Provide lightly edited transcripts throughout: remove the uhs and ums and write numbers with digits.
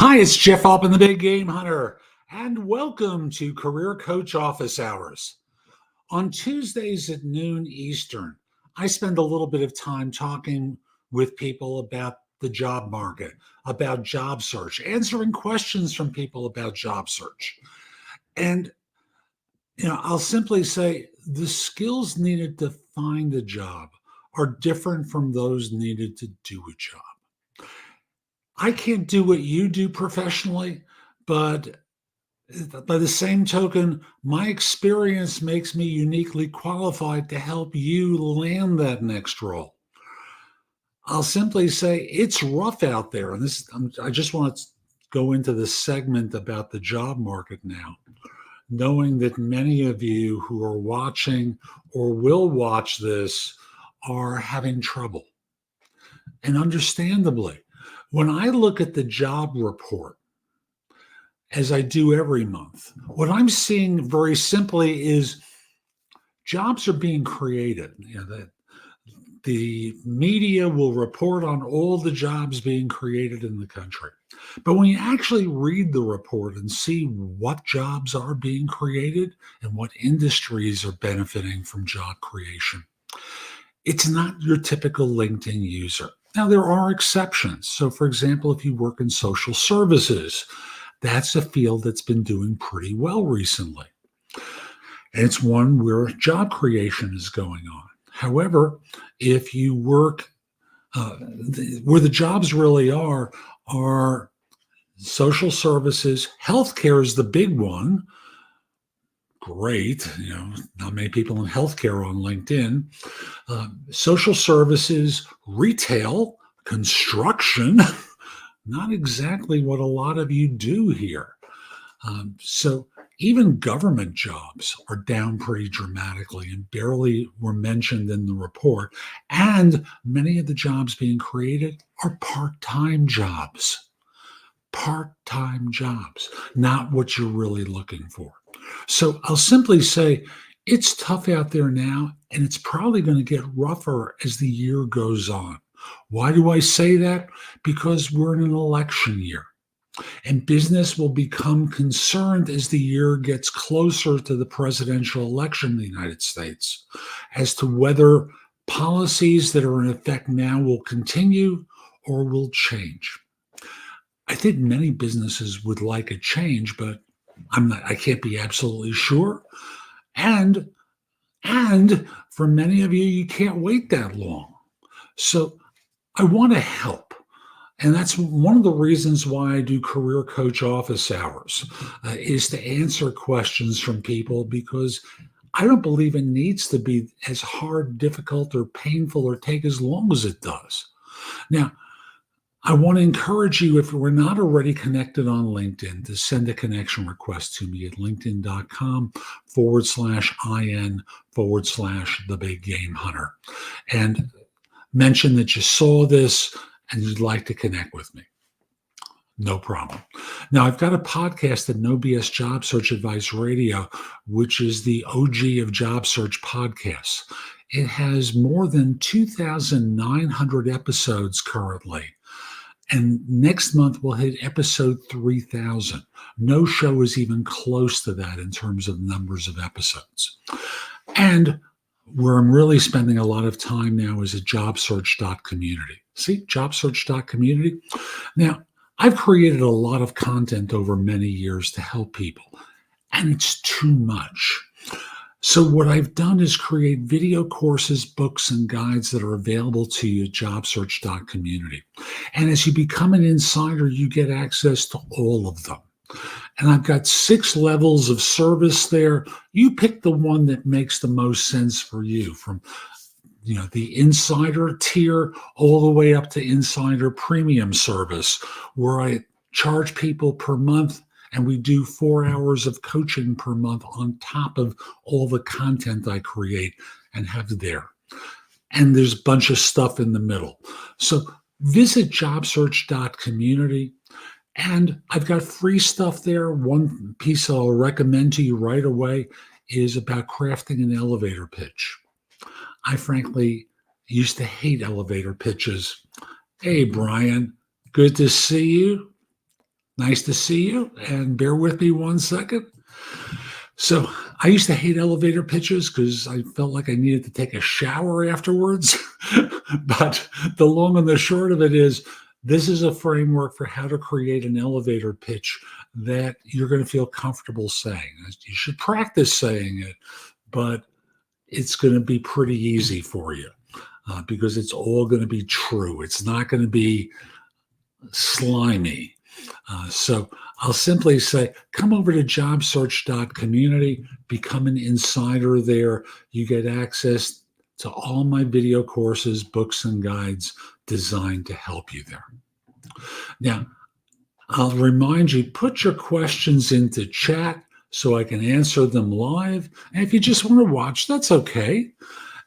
Hi, it's Jeff Altman, the Big Game Hunter, and welcome to Career Coach Office Hours. On Tuesdays at noon Eastern, I spend a little bit of time talking with people about the job market, about job search, answering questions from people about job search. And, I'll simply say the skills needed to find a job are different from those needed to do a job. I can't do what you do professionally, but by the same token, my experience makes me uniquely qualified to help you land that next role. I'll simply say it's rough out there. And I just want to go into this segment about the job market now, knowing that many of you who are watching or will watch this are having trouble. And understandably, when I look at the job report, as I do every month, what I'm seeing very simply is jobs are being created. The media will report on all the jobs being created in the country. But when you actually read the report and see what jobs are being created and what industries are benefiting from job creation, it's not your typical LinkedIn user. Now, there are exceptions. So, for example, if you work in social services, that's a field that's been doing pretty well recently. And it's one where job creation is going on. However, if you work where the jobs really are social services, healthcare is the big one. Great. Not many people in healthcare on LinkedIn. Social services, retail, construction, not exactly what a lot of you do here. So even government jobs are down pretty dramatically and barely were mentioned in the report. And many of the jobs being created are part-time jobs. Part-time jobs, not what you're really looking for. So I'll simply say it's tough out there now, and it's probably going to get rougher as the year goes on. Why do I say that? Because we're in an election year, and business will become concerned as the year gets closer to the presidential election in the United States as to whether policies that are in effect now will continue or will change. I think many businesses would like a change, but I can't be absolutely sure. And for many of you, you can't wait that long. So I want to help. And that's one of the reasons why I do Career Coach Office Hours, is to answer questions from people, because I don't believe it needs to be as hard, difficult, or painful or take as long as it does. Now, I want to encourage you, if we're not already connected on LinkedIn, to send a connection request to me at linkedin.com/IN/thebiggamehunter and mention that you saw this and you'd like to connect with me. No problem. Now, I've got a podcast at No BS Job Search Advice Radio, which is the OG of job search podcasts. It has more than 2,900 episodes currently. And next month, we'll hit episode 3,000. No show is even close to that in terms of numbers of episodes. And where I'm really spending a lot of time now is at jobsearch.community. See, jobsearch.community. Now, I've created a lot of content over many years to help people, and it's too much. So what I've done is create video courses, books, and guides that are available to you at jobsearch.community. And as you become an insider, you get access to all of them. And I've got 6 levels of service there. You pick the one that makes the most sense for you, from the insider tier all the way up to insider premium service, where I charge people per month. And we do 4 hours of coaching per month on top of all the content I create and have there. And there's a bunch of stuff in the middle. So visit jobsearch.community. And I've got free stuff there. One piece I'll recommend to you right away is about crafting an elevator pitch. I frankly used to hate elevator pitches. Hey, Brian, good to see you. Nice to see you, and bear with me one second. So I used to hate elevator pitches because I felt like I needed to take a shower afterwards. But the long and the short of it is, this is a framework for how to create an elevator pitch that you're going to feel comfortable saying. You should practice saying it, but it's going to be pretty easy for you because it's all going to be true. It's not going to be slimy. So I'll simply say, come over to jobsearch.community, become an insider there. You get access to all my video courses, books, and guides designed to help you there. Now, I'll remind you, put your questions into chat so I can answer them live. And if you just want to watch, that's okay.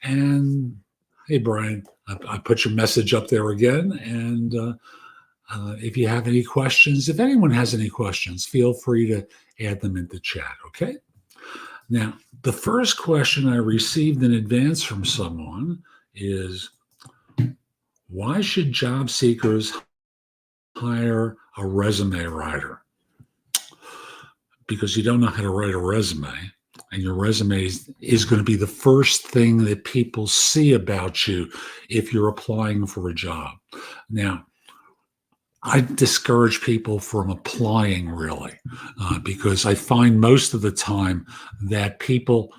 And hey, Brian, I put your message up there again. And if you have any questions, if anyone has any questions, feel free to add them into chat, okay? Now, the first question I received in advance from someone is, why should job seekers hire a resume writer? Because you don't know how to write a resume, and your resume is going to be the first thing that people see about you if you're applying for a job. Now, I discourage people from applying, really, because I find most of the time that people,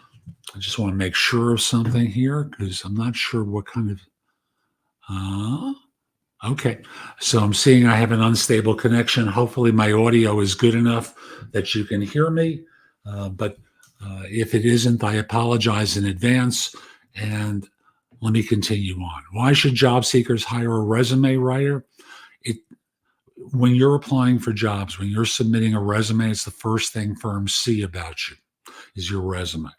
I just want to make sure of something here because I'm not sure what kind of, okay. So I'm seeing I have an unstable connection. Hopefully my audio is good enough that you can hear me. But if it isn't, I apologize in advance. And let me continue on. Why should job seekers hire a resume writer? When you're applying for jobs, when you're submitting a resume, it's the first thing firms see about you is your resume.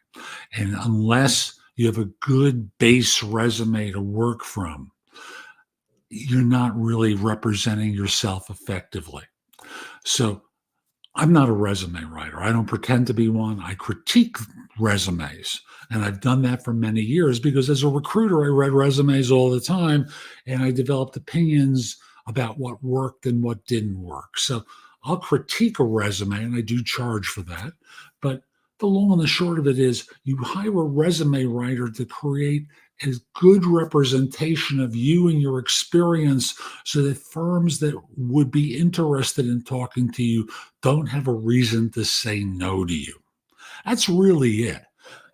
And unless you have a good base resume to work from, you're not really representing yourself effectively. So I'm not a resume writer. I don't pretend to be one. I critique resumes. And I've done that for many years because as a recruiter, I read resumes all the time and I developed opinions about what worked and what didn't work. So I'll critique a resume, and I do charge for that. But the long and the short of it is, you hire a resume writer to create a good representation of you and your experience so that firms that would be interested in talking to you don't have a reason to say no to you. That's really it.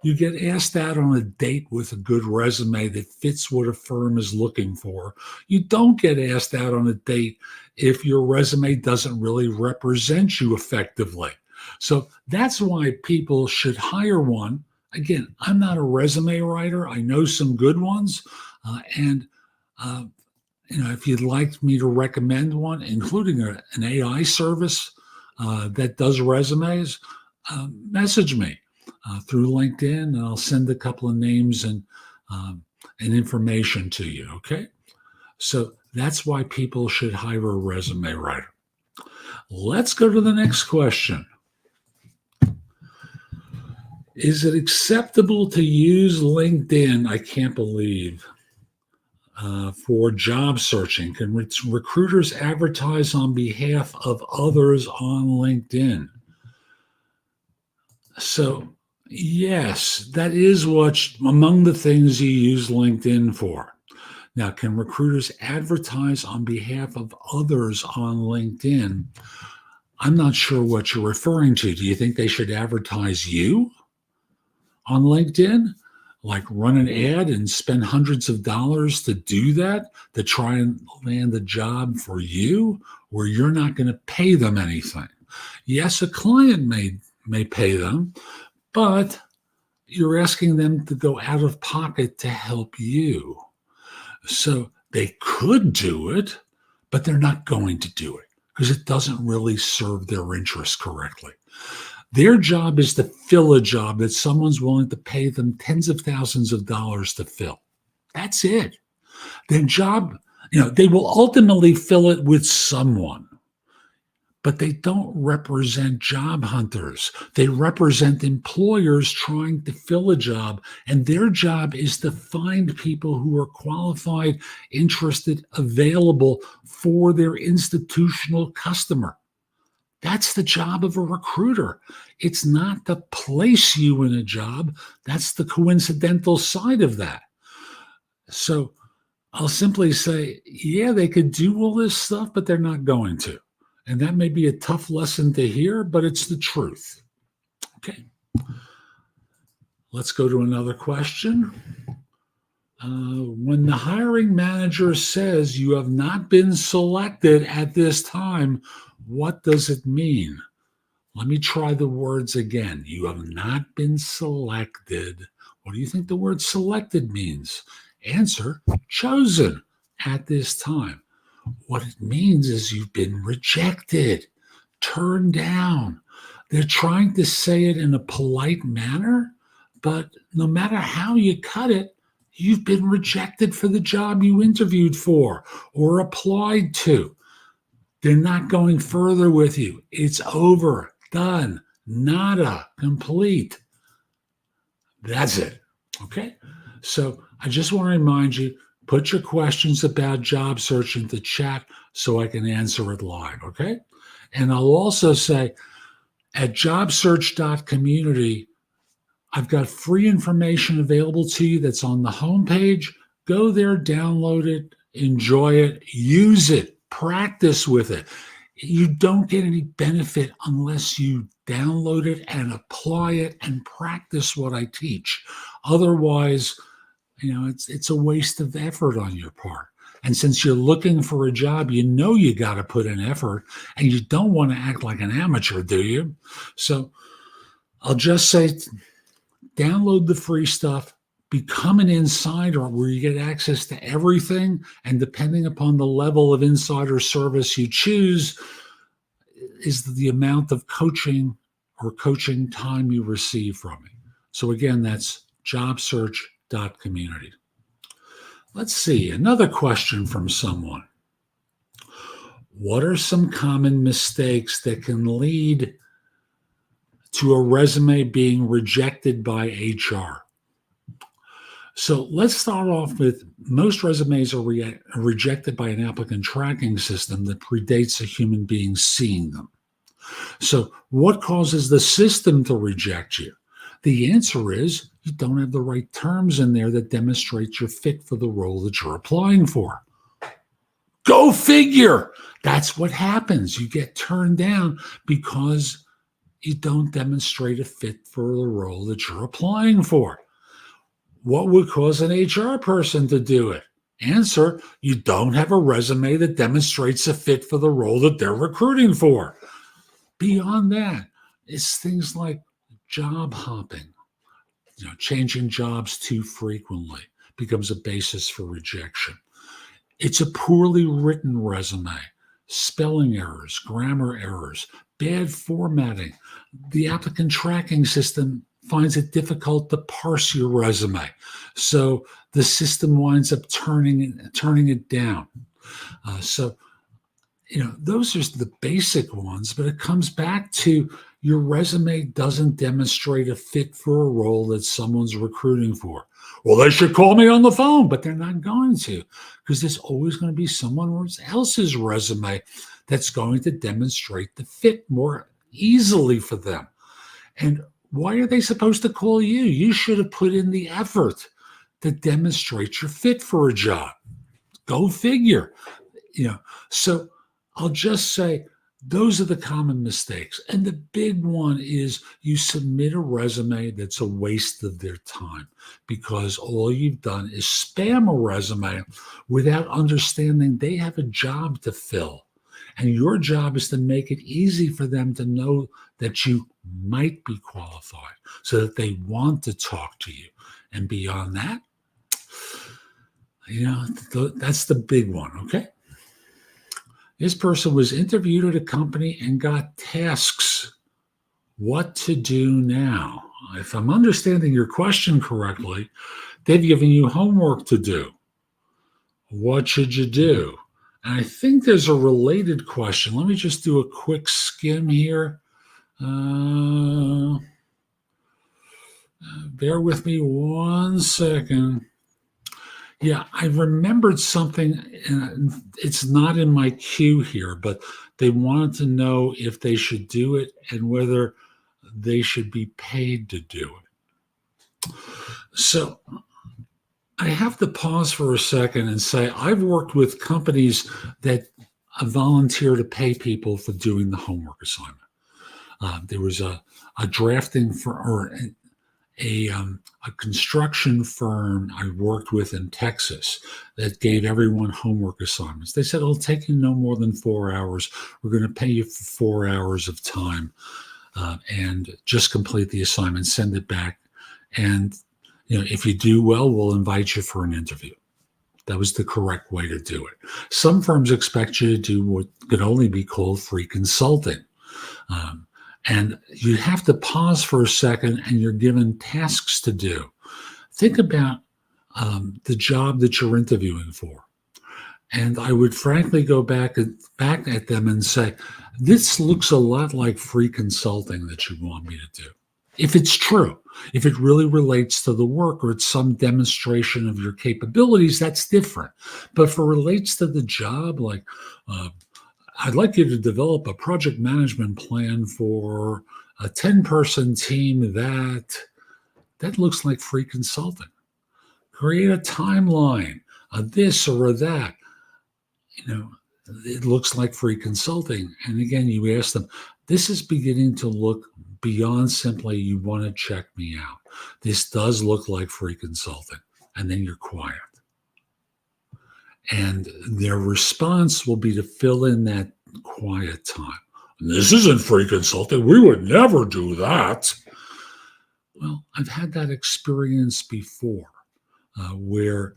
You get asked out on a date with a good resume that fits what a firm is looking for. You don't get asked out on a date if your resume doesn't really represent you effectively. So that's why people should hire one. Again, I'm not a resume writer. I know some good ones. If you'd like me to recommend one, including an AI service that does resumes, message me through LinkedIn, and I'll send a couple of names and information to you, okay? So that's why people should hire a resume writer. Let's go to the next question. Is it acceptable to use LinkedIn, I can't believe, for job searching? Can recruiters advertise on behalf of others on LinkedIn? So, yes, that is among the things you use LinkedIn for. Now, can recruiters advertise on behalf of others on LinkedIn? I'm not sure what you're referring to. Do you think they should advertise you on LinkedIn? Like run an ad and spend hundreds of dollars to do that, to try and land a job for you, where you're not going to pay them anything? Yes, a client may pay them, but you're asking them to go out of pocket to help you. So they could do it, but they're not going to do it because it doesn't really serve their interests correctly. Their job is to fill a job that someone's willing to pay them tens of thousands of dollars to fill. That's it. Their job, they will ultimately fill it with someone, but they don't represent job hunters. They represent employers trying to fill a job, and their job is to find people who are qualified, interested, available for their institutional customer. That's the job of a recruiter. It's not to place you in a job. That's the coincidental side of that. So I'll simply say, yeah, they could do all this stuff, but they're not going to. And that may be a tough lesson to hear, but it's the truth. Okay. Let's go to another question. When the hiring manager says you have not been selected at this time, what does it mean? Let me try the words again. You have not been selected. What do you think the word selected means? Answer, chosen at this time. What it means is you've been rejected, turned down. They're trying to say it in a polite manner, but no matter how you cut it, you've been rejected for the job you interviewed for or applied to. They're not going further with you. It's over, done, nada, complete. That's it. Okay? So I just want to remind you, put your questions about job search into chat so I can answer it live. Okay? And I'll also say at jobsearch.community, I've got free information available to you that's on the homepage. Go there, download it, enjoy it, use it, practice with it. You don't get any benefit unless you download it and apply it and practice what I teach. Otherwise, it's a waste of effort on your part. And since you're looking for a job, you got to put in effort, and you don't want to act like an amateur, do you? So I'll just say, download the free stuff, become an insider where you get access to everything. And depending upon the level of insider service you choose, is the amount of coaching or coaching time you receive from me. So again, that's jobsearch.community. Let's see, another question from someone. What are some common mistakes that can lead to a resume being rejected by HR? So let's start off with, most resumes are rejected by an applicant tracking system that predates a human being seeing them. So what causes the system to reject you? The answer is you don't have the right terms in there that demonstrate your fit for the role that you're applying for. Go figure. That's what happens. You get turned down because you don't demonstrate a fit for the role that you're applying for. What would cause an HR person to do it? Answer, you don't have a resume that demonstrates a fit for the role that they're recruiting for. Beyond that, it's things like job hopping. Changing jobs too frequently becomes a basis for rejection. It's a poorly written resume, spelling errors, grammar errors, bad formatting. The applicant tracking system finds it difficult to parse your resume. So the system winds up turning it down. Those are the basic ones, but it comes back to your resume doesn't demonstrate a fit for a role that someone's recruiting for. Well, they should call me on the phone, but they're not going to, because there's always going to be someone else's resume that's going to demonstrate the fit more easily for them. And why are they supposed to call you? You should have put in the effort to demonstrate your fit for a job. Go figure. So I'll just say those are the common mistakes. And the big one is you submit a resume that's a waste of their time because all you've done is spam a resume without understanding they have a job to fill. And your job is to make it easy for them to know that you might be qualified so that they want to talk to you. And beyond that, that's the big one, okay? This person was interviewed at a company and got tasks. What to do now? If I'm understanding your question correctly, they've given you homework to do. What should you do? And I think there's a related question. Let me just do a quick skim here. Bear with me one second. Yeah, I remembered something, and it's not in my queue here, but they wanted to know if they should do it and whether they should be paid to do it. So I have to pause for a second and say I've worked with companies that volunteer to pay people for doing the homework assignment. There was a drafting for or a construction firm I worked with in Texas that gave everyone homework assignments. They said it'll take you no more than 4 hours. We're going to pay you for 4 hours of time, and just complete the assignment, send it back, and if you do well, we'll invite you for an interview. That was the correct way to do it. Some firms expect you to do what could only be called free consulting. And you have to pause for a second and you're given tasks to do. Think about the job that you're interviewing for. And I would frankly go back at them and say, this looks a lot like free consulting that you want me to do. If it's true, if it really relates to the work or it's some demonstration of your capabilities, that's different. But if it relates to the job, like I'd like you to develop a project management plan for a 10-person team that looks like free consulting. Create a timeline, this or that. It looks like free consulting. And again, you ask them, this is beginning to look beyond simply you want to check me out. This does look like free consulting. And then you're quiet. And their response will be to fill in that quiet time. This isn't free consulting. We would never do that. Well, I've had that experience before where,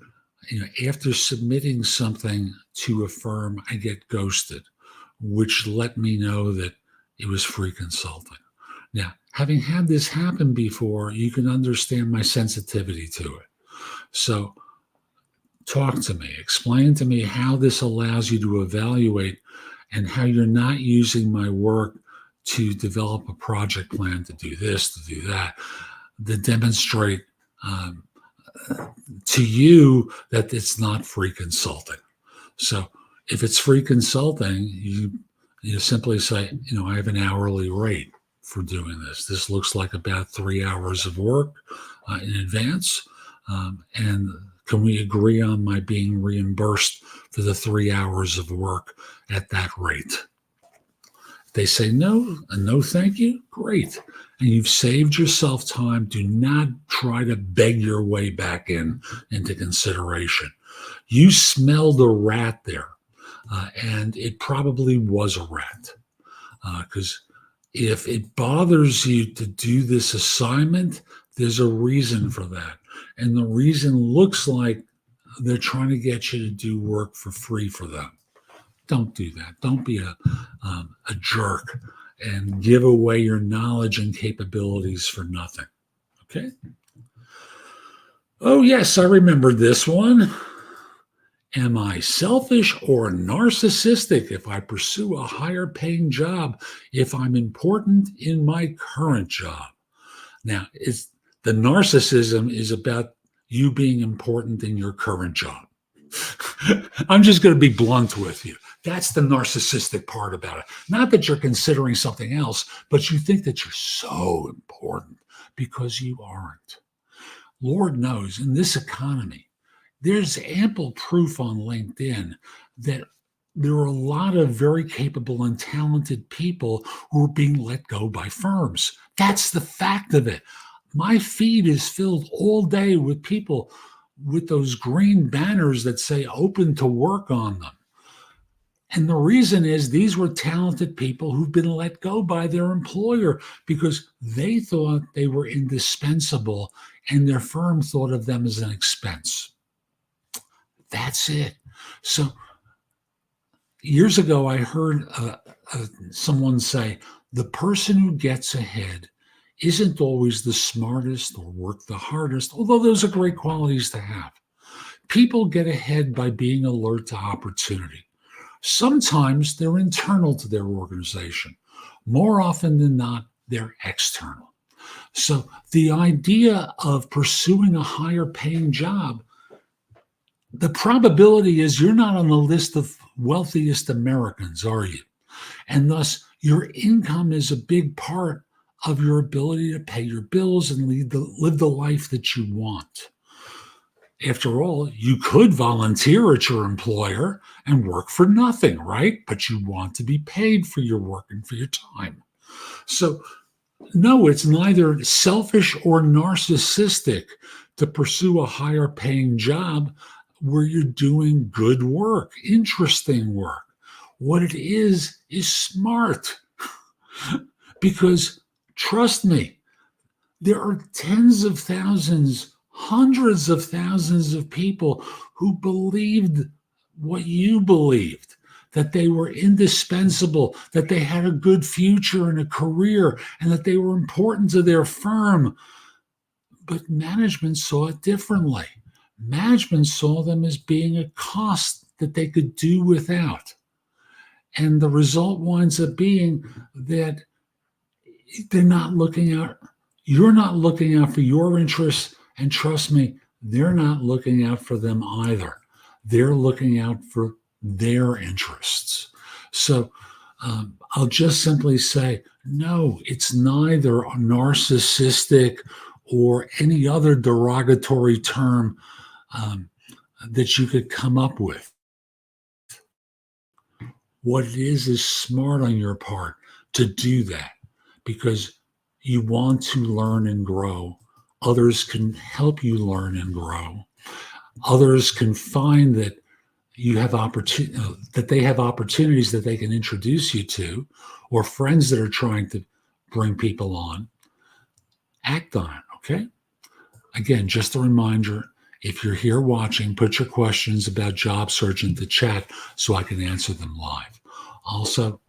after submitting something to a firm, I get ghosted, which let me know that it was free consulting. Now, having had this happen before, you can understand my sensitivity to it. So talk to me, explain to me how this allows you to evaluate and how you're not using my work to develop a project plan to do this, to do that, to demonstrate to you that it's not free consulting. So if it's free consulting, you simply say, I have an hourly rate for doing this. This looks like about 3 hours of work in advance. And can we agree on my being reimbursed for the 3 hours of work at that rate? If they say no, and no thank you, great. And you've saved yourself time. Do not try to beg your way back into consideration. You smelled a rat there, and it probably was a rat. Because if it bothers you to do this assignment, there's a reason for that. And the reason looks like they're trying to get you to do work for free for them. Don't do that. Don't be a jerk and give away your knowledge and capabilities for nothing. Okay? Oh, yes, I remember this one. Am I selfish or narcissistic if I pursue a higher paying job if I'm important in my current job? Now, the narcissism is about you being important in your current job. I'm just going to be blunt with you. That's the narcissistic part about it. Not that you're considering something else, but you think that you're so important because you aren't. Lord knows, in this economy, there's ample proof on LinkedIn that there are a lot of very capable and talented people who are being let go by firms. That's the fact of it. My feed is filled all day with people with those green banners that say open to work on them. And the reason is these were talented people who've been let go by their employer because they thought they were indispensable and their firm thought of them as an expense. That's it. So years ago, I heard someone say, the person who gets ahead isn't always the smartest or work the hardest, although those are great qualities to have. People get ahead by being alert to opportunity. Sometimes they're internal to their organization. More often than not, they're external. So the idea of pursuing a higher paying job the probability is you're not on the list of wealthiest Americans, are you? And thus, your income is a big part of your ability to pay your bills and live the life that you want. After all, you could volunteer at your employer and work for nothing, right? But you want to be paid for your work and for your time. So, no, it's neither selfish or narcissistic to pursue a higher paying job where you're doing good work, interesting work. What it is smart. Because trust me, there are tens of thousands, hundreds of thousands of people who believed what you believed, that they were indispensable, that they had a good future and a career, and that they were important to their firm. But management saw it differently. Management saw them as being a cost that they could do without. And the result winds up being that they're not looking out. You're not looking out for your interests. And trust me, they're not looking out for them either. They're looking out for their interests. So I'll just simply say, no, it's neither a narcissistic or any other derogatory term that you could come up with. What it is smart on your part to do that because you want to learn and grow. Others can help you learn and grow. Others can find that you have that they have opportunities that they can introduce you to, or friends that are trying to bring people on. Act on it, okay? Again, just a reminder, if you're here watching, put your questions about job search into chat so I can answer them live. Also,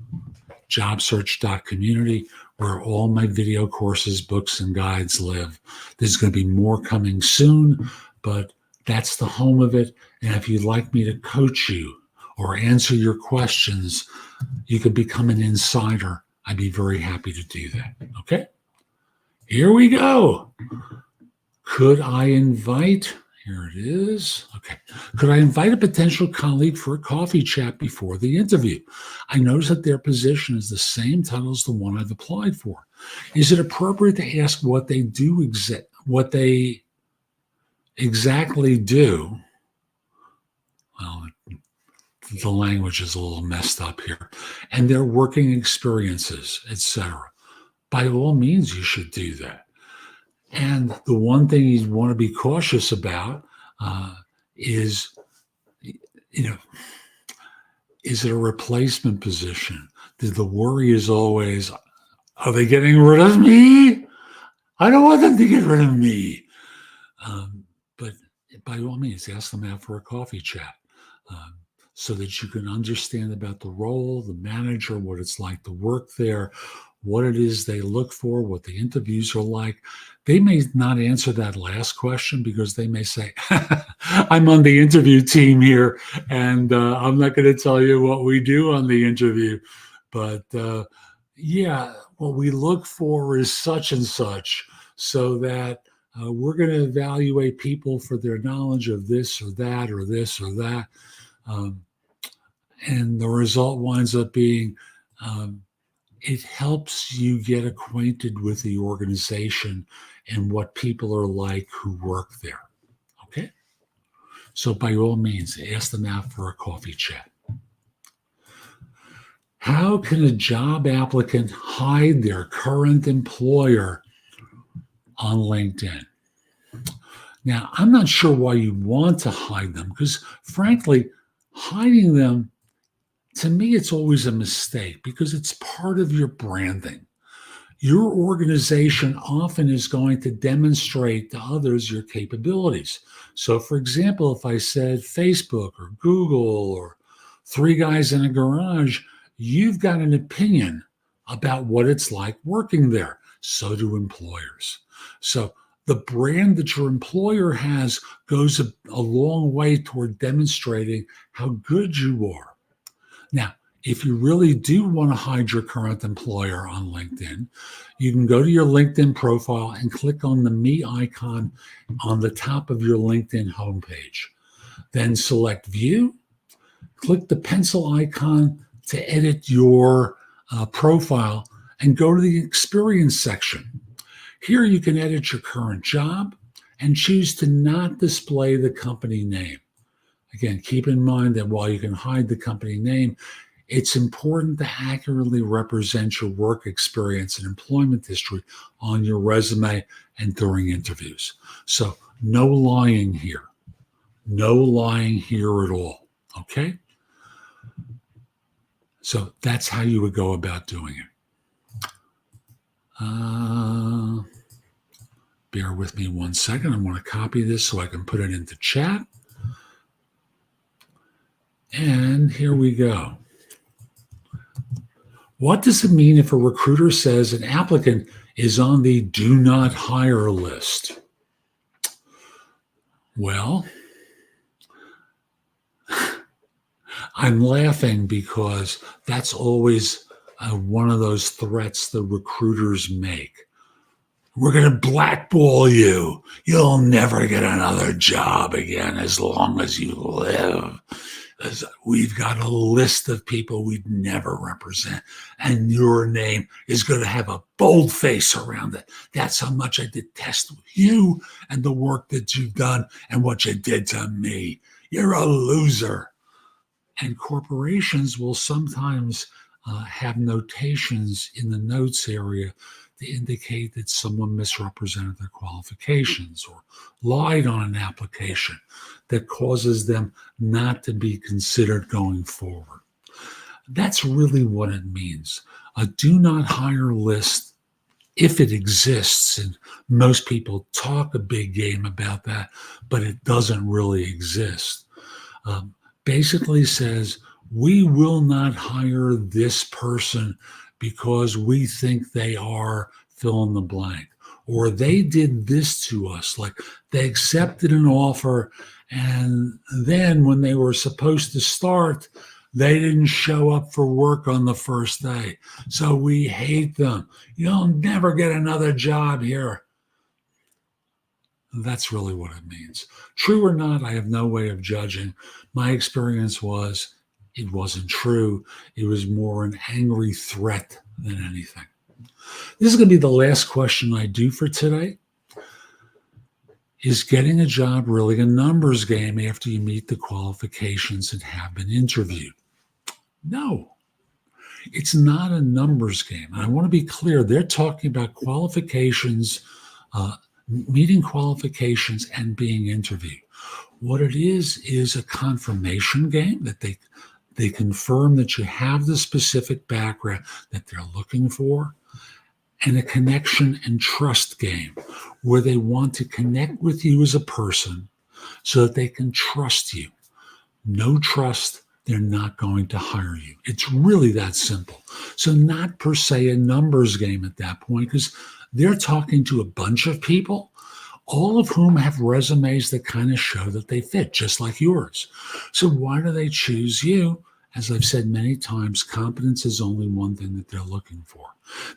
jobsearch.community, where all my video courses, books, and guides live. There's going to be more coming soon, but that's the home of it. And if you'd like me to coach you or answer your questions, you can become an insider. I'd be very happy to do that. Okay? Here we go. Could I invite, here it is. Okay. Could I invite a potential colleague for a coffee chat before the interview? I notice that their position is the same title as the one I've applied for. Is it appropriate to ask what they do what they exactly do? Well, the language is a little messed up here. And their working experiences, etc. By all means, you should do that. And the one thing you want to be cautious about is, is it a replacement position? The worry is always, are they getting rid of me? I don't want them to get rid of me. But by all means, ask them out for a coffee chat so that you can understand about the role, the manager, what it's like to work there, what it is they look for, what the interviews are like. They may not answer that last question because they may say, I'm on the interview team here, and I'm not going to tell you what we do on the interview. But yeah, what we look for is such and such, so that we're going to evaluate people for their knowledge of this or that or this or that. And the result winds up being it helps you get acquainted with the organization and what people are like who work there. Okay? So by all means, ask them out for a coffee chat. How can a job applicant hide their current employer on LinkedIn? Now, I'm not sure why you want to hide them because, frankly, hiding them, to me, it's always a mistake because it's part of your branding. Your organization often is going to demonstrate to others your capabilities. So, for example, if I said Facebook or Google or Three Guys in a Garage, you've got an opinion about what it's like working there. So do employers. So the brand that your employer has goes a long way toward demonstrating how good you are. Now, if you really do want to hide your current employer on LinkedIn, you can go to your LinkedIn profile and click on the Me icon on the top of your LinkedIn homepage. Then select View, click the pencil icon to edit your profile, and go to the Experience section. Here you can edit your current job and choose to not display the company name. Again, keep in mind that while you can hide the company name, it's important to accurately represent your work experience and employment history on your resume and during interviews. So no lying here. No lying here at all. Okay? So that's how you would go about doing it. Bear with me 1 second. I want to copy this so I can put it into chat. And here we go. What does it mean if a recruiter says an applicant is on the do not hire list? Well, I'm laughing because that's always one of those threats the recruiters make. We're going to blackball you. You'll never get another job again as long as you live. We've got a list of people we'd never represent, and your name is going to have a bold face around it. That's how much I detest you and the work that you've done and what you did to me. You're a loser. And corporations will sometimes have notations in the notes area to indicate that someone misrepresented their qualifications or lied on an application that causes them not to be considered going forward. That's really what it means. A do not hire list, if it exists, and most people talk a big game about that, but it doesn't really exist, basically says, we will not hire this person because we think they are fill in the blank, or they did this to us, like they accepted an offer and then when they were supposed to start, they didn't show up for work on the first day. So we hate them. You'll never get another job here. That's really what it means. True or not, I have no way of judging. My experience was it wasn't true. It was more an angry threat than anything. This is going to be the last question I do for today. Is getting a job really a numbers game after you meet the qualifications and have been interviewed? No, it's not a numbers game. And I want to be clear. They're talking about qualifications, meeting qualifications and being interviewed. What it is a confirmation game that they confirm that you have the specific background that they're looking for, and a connection and trust game where they want to connect with you as a person so that they can trust you. No trust, they're not going to hire you. It's really that simple. So not per se a numbers game at that point, because they're talking to a bunch of people, all of whom have resumes that kind of show that they fit, just like yours. So why do they choose you? As I've said many times, competence is only one thing that they're looking for.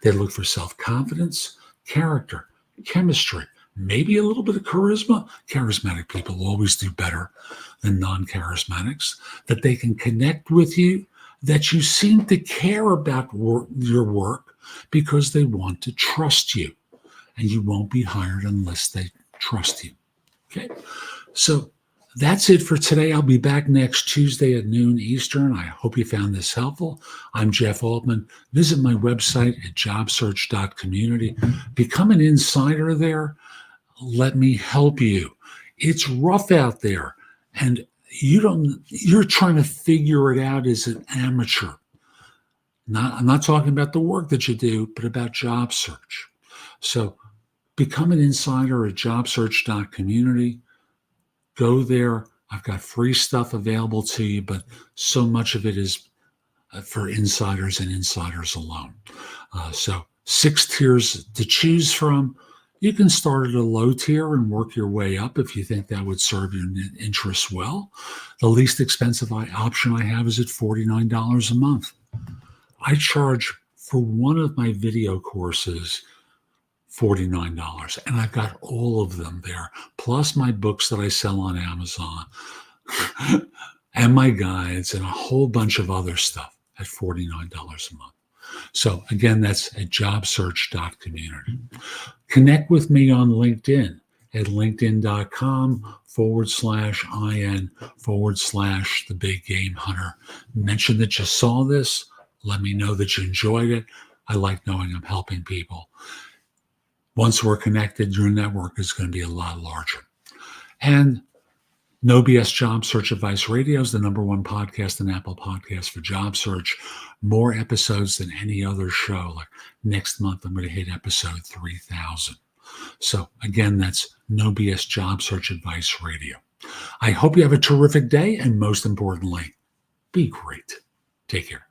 They look for self-confidence, character, chemistry, maybe a little bit of charisma. Charismatic people always do better than non-charismatics. That they can connect with you, that you seem to care about your work because they want to trust you. And you won't be hired unless they trust you. Okay? So that's it for today. I'll be back next Tuesday at noon Eastern. I hope you found this helpful. I'm Jeff Altman. Visit my website at jobsearch.community. Become an insider there. Let me help you. It's rough out there, and you're trying to figure it out as an amateur. I'm not talking about the work that you do, but about job search. So become an insider at jobsearch.community. Go there. I've got free stuff available to you, but so much of it is for insiders and insiders alone. So 6 tiers to choose from. You can start at a low tier and work your way up if you think that would serve your interests well. The least expensive option I have is at $49 a month. I charge for one of my video courses $49, and I've got all of them there, plus my books that I sell on Amazon, and my guides and a whole bunch of other stuff at $49 a month. So again, that's at jobsearch.community. Connect with me on LinkedIn at linkedin.com/IN/thebiggamehunter. Mention that you saw this. Let me know that you enjoyed it. I like knowing I'm helping people. Once we're connected, your network is going to be a lot larger. And No BS Job Search Advice Radio is the #1 podcast in Apple Podcasts for job search. More episodes than any other show. Like next month, I'm going to hit episode 3000. So again, that's No BS Job Search Advice Radio. I hope you have a terrific day, and most importantly, be great. Take care.